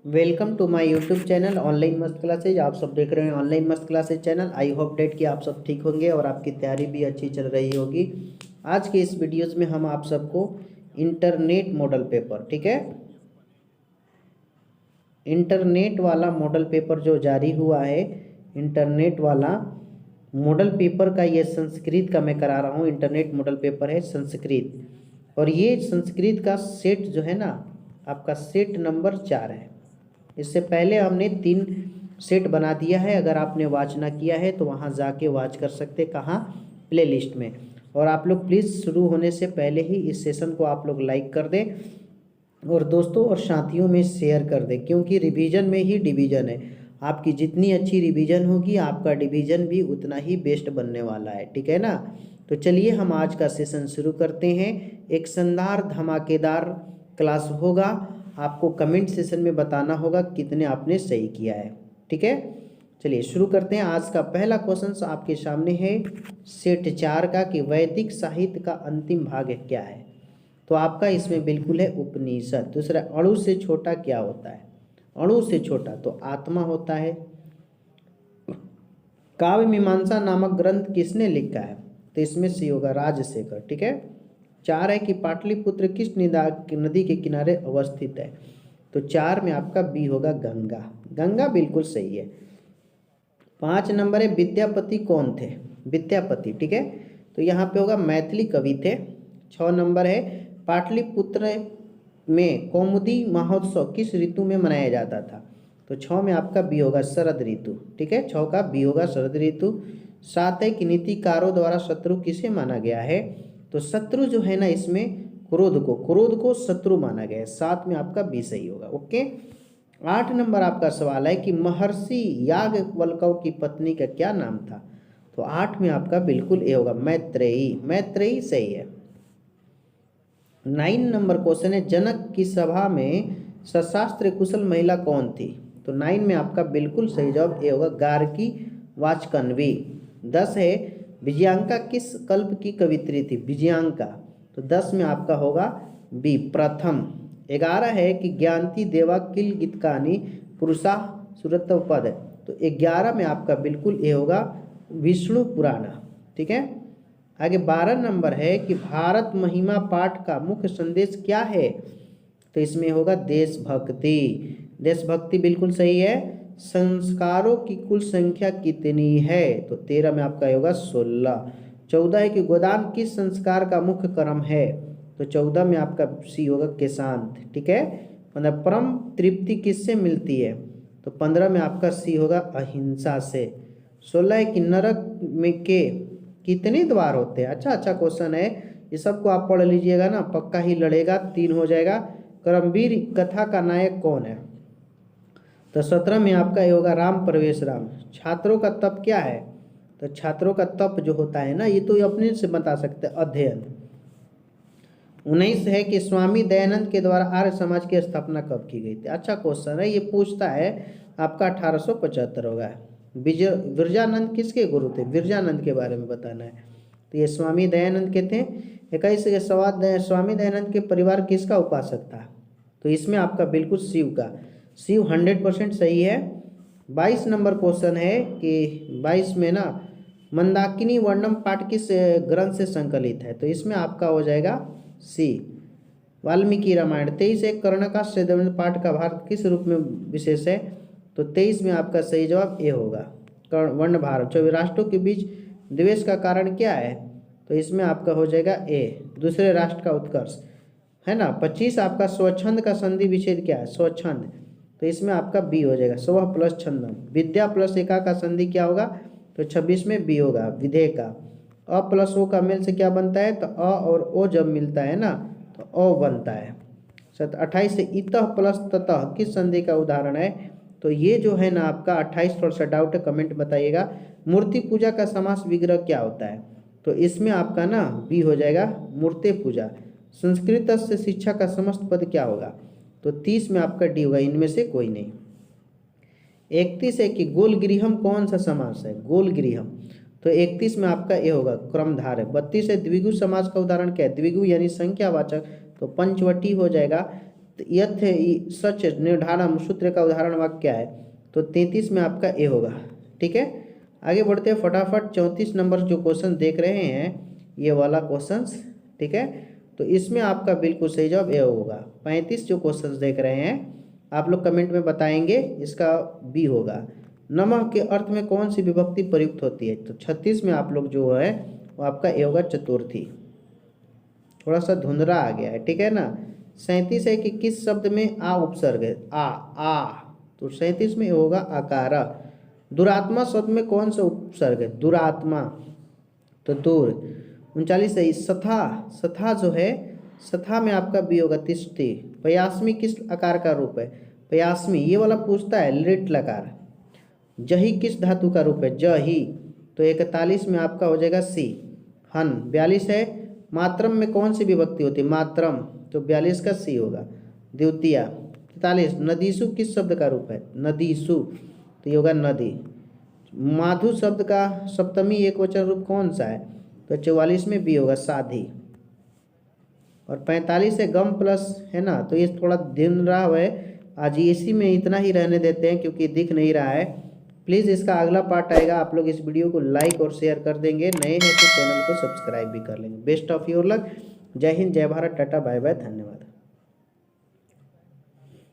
Welcome to my YouTube channel online मस्त classes. आप सब देख रहे हैं ऑनलाइन मस्त classes channel. I hope that कि आप सब ठीक होंगे और आपकी तैयारी भी अच्छी चल रही होगी। आज के इस वीडियोस में हम आप सबको इंटरनेट मॉडल पेपर, ठीक है, इंटरनेट वाला मॉडल पेपर जो जारी हुआ है, इंटरनेट वाला मॉडल पेपर का ये संस्कृत का मैं करा रहा हूँ। इंटरनेट मॉडल पेपर है संस्कृत, और ये संस्कृत का सेट जो है ना, आपका सेट नंबर 4 है। इससे पहले हमने 3 सेट बना दिया है। अगर आपने वॉच ना किया है तो वहाँ जाके वॉच कर सकते, कहाँ, प्लेलिस्ट में। और आप लोग प्लीज़ शुरू होने से पहले ही इस सेशन को आप लोग लाइक कर दें और दोस्तों और साथियों में शेयर कर दें, क्योंकि रिवीजन में ही डिवीज़न है। आपकी जितनी अच्छी रिवीजन होगी आपका डिवीज़न भी उतना ही बेस्ट बनने वाला है, ठीक है ना। तो चलिए हम आज का सेशन शुरू करते हैं। एक शानदार धमाकेदार क्लास होगा। आपको कमेंट सेशन में बताना होगा कितने आपने सही किया है, ठीक है। चलिए शुरू करते हैं। आज का पहला क्वेश्चन आपके सामने है सेट 4 का, कि वैदिक साहित्य का अंतिम भाग क्या है। तो आपका इसमें बिल्कुल है उपनिषद। दूसरा, अणु से छोटा क्या होता है। अणु से छोटा तो आत्मा होता है। काव्य मीमांसा नामक ग्रंथ किसने लिखा है। तो इसमें सी होगा राजशेखर, ठीक है। 4 है कि पाटलिपुत्र किस नदी के किनारे अवस्थित है। तो 4 में आपका बी होगा गंगा। गंगा बिल्कुल सही है। 5 नंबर है विद्यापति कौन थे। विद्यापति, ठीक है, तो यहाँ पे होगा मैथिली कवि थे। 6 नंबर है पाटलिपुत्र में कौमुदी महोत्सव किस ऋतु में मनाया जाता था। तो 6 में आपका बी होगा शरद ऋतु, ठीक है, 6 का बी होगा शरद ऋतु। 7 है कि नीतिकारों द्वारा शत्रु किसे माना गया है। तो शत्रु जो है ना, इसमें क्रोध को शत्रु माना गया है। 7 में आपका बी सही होगा, ओके। 8 नंबर आपका सवाल है कि महर्षि याज्ञवल्क्य की पत्नी का क्या नाम था। तो 8 में आपका बिल्कुल ए होगा मैत्रेयी। मैत्रेयी सही है। 9 नंबर क्वेश्चन है जनक की सभा में सशास्त्र कुशल महिला कौन थी। तो 9 में आपका बिल्कुल सही जवाब ए होगा गार्गी वाचकन्वी। 10 है विजयांका किस कल्प की कवित्री थी। विजयांका, तो 10 में आपका होगा बी प्रथम। 11 है कि ज्ञानती देवा किल गीतकानी पुरुषा सुरतपद। तो 11 में आपका बिल्कुल ए होगा विष्णु पुराणा, ठीक है। आगे 12 नंबर है कि भारत महिमा पाठ का मुख्य संदेश क्या है। तो इसमें होगा देशभक्ति। देशभक्ति बिल्कुल सही है। संस्कारों की कुल संख्या कितनी है। तो 13 में आपका होगा 16। 14 है कि गोदान किस संस्कार का मुख्य कर्म है। तो 14 में आपका सी होगा केशांत, ठीक है। मतलब परम तृप्ति किससे मिलती है। तो 15 में आपका सी होगा अहिंसा से। 16 है कि नरक में के कितने द्वार होते हैं। अच्छा क्वेश्चन है, ये सबको आप पढ़ लीजिएगा ना, पक्का ही लड़ेगा। 3 हो जाएगा। करमवीर कथा का नायक कौन है। तो 17 में आपका ये होगा राम प्रवेश राम। छात्रों का तप क्या है। तो छात्रों का तप जो होता है ना, ये तो अपने से बता सकते हैं, अध्ययन। 19 है कि स्वामी दयानंद के द्वारा आर्य समाज की स्थापना कब की गई थी। अच्छा क्वेश्चन है, ये पूछता है आपका 1875 होगा। विरजानंद किसके गुरु थे। विरजानंद के बारे में बताना है। तो ये स्वामी दयानंद के थे। 21 के सवाल, स्वामी दयानंद के परिवार किसका उपासक था। तो इसमें आपका बिल्कुल शिव का। शिव 100% सही है। 22 नंबर क्वेश्चन है कि 22 में ना मंदाकिनी वर्णम पाठ किस ग्रंथ से संकलित है। तो इसमें आपका हो जाएगा सी वाल्मीकि रामायण। 23 एक कर्ण का पाठ का भार किस रूप में विशेष है। तो 23 में आपका सही जवाब ए होगा वर्ण भार। 24 राष्ट्रों के बीच द्वेष का कारण क्या है। तो इसमें आपका हो जाएगा ए दूसरे राष्ट्र का उत्कर्ष, है ना। 25 आपका स्वच्छंद का संधि विच्छेद क्या है। स्वच्छंद, तो इसमें आपका बी हो जाएगा स्व प्लस छंदम। विद्या प्लस एका का संधि क्या होगा। तो 26 में बी होगा विधेय का। अ प्लस ओ का मेल से क्या बनता है। तो अ और ओ जब मिलता है ना तो ओ बनता है। 28 से इतः प्लस ततः किस संधि का उदाहरण है। तो ये जो है ना आपका 28 थोड़ा सा डाउट है, कमेंट बताइएगा। मूर्ति पूजा का समास विग्रह क्या होता है। तो इसमें आपका ना बी हो जाएगा मूर्ति पूजा। संस्कृत से शिक्षा का समस्त पद क्या होगा। तो 30 में आपका डी होगा, इनमें से कोई नहीं। 31 है कि गोलगृहम कौन सा समास है। गोलगृहम, तो 31 में आपका ए होगा क्रमधारय। 32 है द्विगु समास का उदाहरण क्या है। द्विगु यानी संख्यावाचक, तो पंचवटी हो जाएगा। यथ सच निर्धारण सूत्र का उदाहरण वाक्य क्या है? तो 33 में आपका ए होगा। ठीक है, आगे बढ़ते हैं फटाफट। 34 नंबर जो क्वेश्चन देख रहे हैं ये वाला क्वेश्चन, ठीक है, तो इसमें आपका बिल्कुल सही जवाब ए होगा। 35 जो क्वेश्चन देख रहे हैं आप लोग कमेंट में बताएंगे, इसका बी होगा। नमः के अर्थ में कौन सी विभक्ति प्रयुक्त होती है? तो 36 में आप लोग जो है वो आपका ए होगा चतुर्थी। थोड़ा सा धुंधला आ गया है, ठीक है ना। 37 है कि किस शब्द में आ उपसर्ग है? आ, तो 37 में होगा आकार। दुरात्मा शब्द में कौन सा उपसर्ग है? दुरात्मा, तो दूर। 39 है सथा जो है, सथा में आपका बी होगा तिष्ठि। पयास्मी किस आकार का रूप है? पयास्मी, ये वाला पूछता है लिट लकार। जही किस धातु का रूप है? जही, तो 41 में आपका हो जाएगा सी हन। 42 है मात्रम में कौन सी विभक्ति होती है? मात्रम, तो 42 का सी होगा द्वितीय। 43 नदीसु किस शब्द का रूप है? नदीसु, तो ये होगा नदी। माधु शब्द का सप्तमी एक वचन रूप कौन सा है? तो 44 में बी होगा साधी। और 45 है गम प्लस है ना, तो ये थोड़ा दिन रहा है। आज इसी में इतना ही रहने देते हैं क्योंकि दिख नहीं रहा है। प्लीज़ इसका अगला पार्ट आएगा, आप लोग इस वीडियो को लाइक और शेयर कर देंगे, नए हैं तो चैनल को सब्सक्राइब भी कर लेंगे। Best of your luck. जय हिंद, जय भारत, टाटा बाय बाय, धन्यवाद।